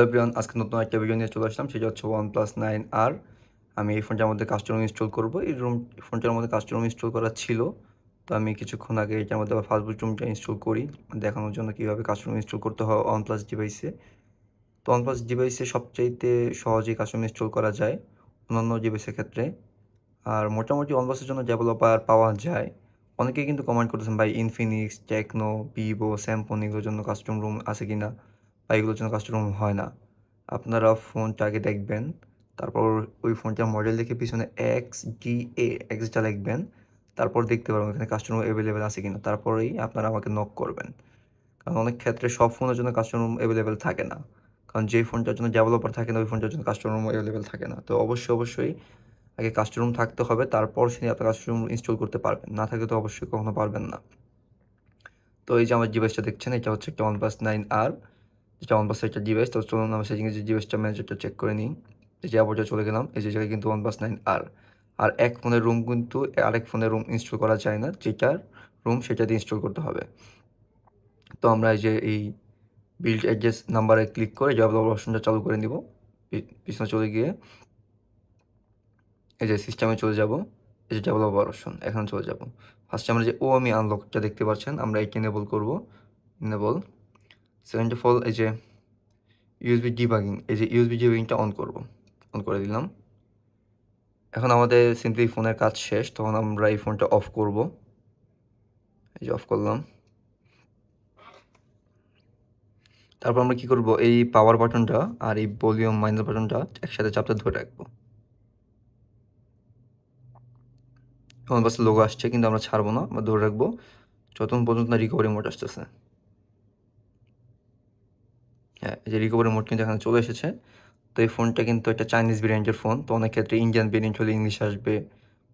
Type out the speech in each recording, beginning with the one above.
Everyone, আজকে নতুন একটা ভিডিও নিয়ে চলে আসলাম। সেটা হচ্ছে OnePlus 9R। আমি এই ফোনটার মধ্যে কাস্টম ইনস্টল করব। ফোনটার মধ্যে কাস্টম ইনস্টল করা ছিল, তো আমি কিছুক্ষণ আগে এটার মধ্যে আবার ফাস্টবুট রুমটা ইনস্টল করি দেখানোর জন্য কীভাবে কাস্টম ইনস্টল করতে হয় OnePlus ডিভাইসে। তো OnePlus ডিভাইসে সবচাইতে সহজেই কাস্টম ইনস্টল করা যায় অন্যান্য ডিভাইসের ক্ষেত্রে। আর মোটামুটি OnePlus-এর জন্য ডেভেলপার পাওয়া যায়। অনেকেই কিন্তু কমেন্ট করতেছেন, ভাই ইনফিনিক্স, টেকনো, ভিভো, স্যামসাং এগুলোর জন্য কাস্টম রুম আছে কিনা, বা এগুলোর জন্য কাস্টম রুম হয় না। আপনারা ফোনটা আগে দেখবেন, তারপর ওই ফোনটার মডেল দেখে পিছনে এক্সটা লিখবেন, তারপর দেখতে পারবেন এখানে কাস্টম রুম অ্যাভেলেবেল আছে কিনা। তারপরেই আপনারা আমাকে নক করবেন, কারণ অনেক ক্ষেত্রে সব ফোনের জন্য কাস্টম রুম অ্যাভেলেবেল থাকে না। কারণ যে ফোনটার জন্য ডেভেলপার থাকে না, ওই ফোনটার জন্য কাস্টম রুম অ্যাভেলেবেল থাকে না। তো অবশ্যই আগে কাস্টম রুম থাকতে হবে, তারপর সে আপনি কাস্টম রুম ইনস্টল করতে পারবেন। না থাকলে তো অবশ্যই কখনো পারবেন না। তো এই যে আমার ডিভাইসটা দেখছেন, এটা হচ্ছে একটা OnePlus 9R, যেটা OnePlus-এর একটা ডিভাইস। তো চলুন আমরা সেটিংয়ে যে ডিভাইসটা ম্যানেজারটা চেক করে নিই। এই যে অ্যাবাউটে চলে গেলাম, এই যে জায়গায় কিন্তু OnePlus 9R। আর এক ফোনের রুম কিন্তু আরেক ফোনের রুম ইনস্টল করা যায় না, যেটার রুম সেটা দিয়ে ইনস্টল করতে হবে। তো আমরা এই যে এই বিল্ড অ্যাড্রেস নাম্বারে ক্লিক করে ডেভেলপার অপশনটা চালু করে নিব। পিছনে চলে গিয়ে এই যে সিস্টেমে চলে যাব, এই যে ডেভেলপার অপশন, এখানে চলে যাব। ফার্স্টে আমরা যে OMI আনলকটা দেখতে পাচ্ছেন, আমরা এটা এনেবল করব। এনেবল। সেকেন্ড অফ অল এই যে ইউএসবি ডিবাগিং, এই যে ইউএসবি ডিবাগিংটা অন করব। অন করে দিলাম। এখন আমাদের সিম্পলি ফোনের কাজ শেষ, তখন আমরা এই ফোনটা অফ করব। এই যে অফ করলাম। তারপর আমরা কি করব, এই পাওয়ার বাটনটা আর এই ভলিউম মাইনাস বাটনটা একসাথে চাপতে ধরে রাখবো। আমার পাশে লোগো আসছে, কিন্তু আমরা ছাড়বো না, আমরা ধরে রাখবো যতক্ষণ পর্যন্ত না রিকভারি মোড আসতেছে। হ্যাঁ, এই যে রিকভারি মোড কিন্তু এখানে চলে এসেছে। তো এই ফোনটা কিন্তু একটা চাইনিজ ভেরিয়েন্টের ফোন, তো অনেক ক্ষেত্রে ইন্ডিয়ান ভেরিয়েন্ট হলে ইংলিশ আসবে,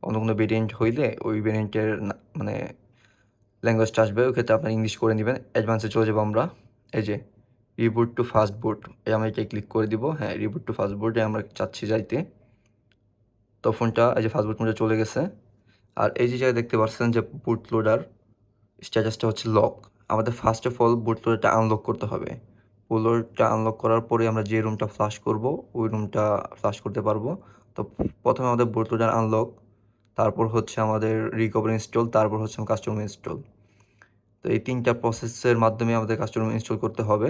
অন্য কোনো ভেরিয়েন্ট হইলে ওই ভেরিয়েন্টের মানে ল্যাঙ্গুয়েজটা আসবে, ওই ক্ষেত্রে আপনার ইংলিশ করে নেবেন। অ্যাডভান্সে চলে যাবো আমরা। এই যে রিবুট টু ফাস্ট বুট, আমরা এটা ক্লিক করে দিব। হ্যাঁ, রিবুট টু ফাস্ট বুটে আমরা চাচ্ছি যাইতে। তো ফোনটা এই যে ফাস্ট বুট মোডে চলে গেছে। আর এই যে জায়গায় দেখতে পাচ্ছেন যে বুট লোডার স্ট্যাটাসটা হচ্ছে লক। আমাদের ফার্স্ট অফ অল বুট লোডারটা আনলক করতে হবে। বুট লোডারটা আনলক করার পরে আমরা যে রুমটা ফ্লাশ করব, ওই রুমটা ফ্লাশ করতে পারবো। তো প্রথমে আমাদের বুট লোডার আনলক, তারপর হচ্ছে আমাদের রিকভারি ইনস্টল, তারপর হচ্ছে কাস্টম ইনস্টল। তো এই তিনটা প্রসেসের মাধ্যমে আমাদের কাস্টম ইনস্টল করতে হবে।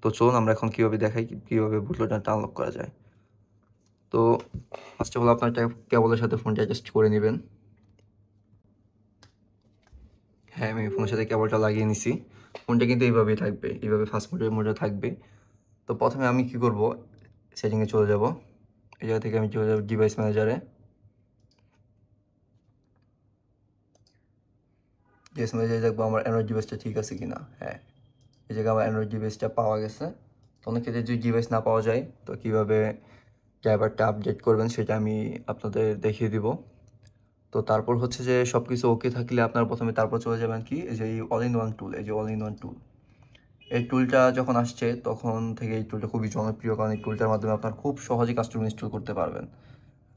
তো চলুন আমরা এখন কীভাবে দেখাই কীভাবে বুট লোডারটা আনলক করা যায়। তো ফার্স্ট অফ অল আপনার কেবলের সাথে ফোনটা অ্যাডজাস্ট করে নেবেন। হ্যাঁ, আমি ফোনের সাথে কেবলটা লাগিয়ে নিছি। ফোনটা কিন্তু এইভাবেই থাকবে, এইভাবে ফাস্ট মোডে থাকবে। তো প্রথমে আমি কি করব, সেটিংয়ে চলে যাব। এই জায়গা থেকে আমি চলে যাব ডিভাইস ম্যানেজারে। ডিভাইস ম্যানেজারে দেখবো আমার অ্যান্ড্রয়েড ডিভাইসটা ঠিক আছে কিনা। হ্যাঁ, এই জায়গায় আমার অ্যান্ড্রয়েড ডিভাইসটা পাওয়া গেছে। তো অনেক ক্ষেত্রে যদি ডিভাইস না পাওয়া যায়, তো কীভাবে ড্রাইভারটা আপডেট করবেন সেটা আমি আপনাদের দেখিয়ে দিব। তো তারপর হচ্ছে যে সব কিছু ওকে থাকলে আপনারা প্রথমে তারপর চলে যাবেন কি, এই যে এই অল ইন ওয়ান টুল, এই যে অল ইন ওয়ান টুল, এই টুলটা যখন আসছে তখন থেকে এই টুলটা খুবই জনপ্রিয়, কারণ এই টুলটার মাধ্যমে আপনার খুব সহজে কাস্টম ইনস্টল করতে পারবেন,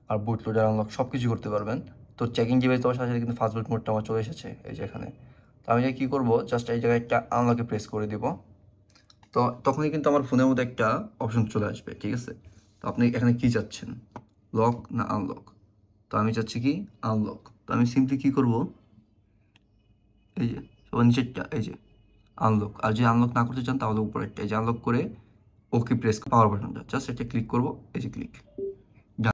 আর বুট লোডার আনলক সব কিছু করতে পারবেন। তো চেকিং ডিভাইস দেওয়ার সাথে সাথে কিন্তু ফাস্ট বুট মোডটা আমার চলে এসেছে এই যে এখানে। তো আমি কী করবো, জাস্ট এই জায়গায় একটা আনলকে প্রেস করে দিব। তো তখনই কিন্তু আমার ফোনের মধ্যে একটা অপশন চলে আসবে, ঠিক আছে। তো আপনি এখানে কী চাচ্ছেন, লক না আনলক? তো আমি চাচ্ছি কি আনলক। তো আমি সিম্পলি কী করবো, এই যে সবার নিচেরটা, এই যে আনলক। আর যদি আনলক না করতে চান তাহলে উপরেরটা, এই যে আনলক করে ওকে প্রেস পাওয়ার বাটনটা জাস্ট এটা ক্লিক করবো, এই যে ক্লিক।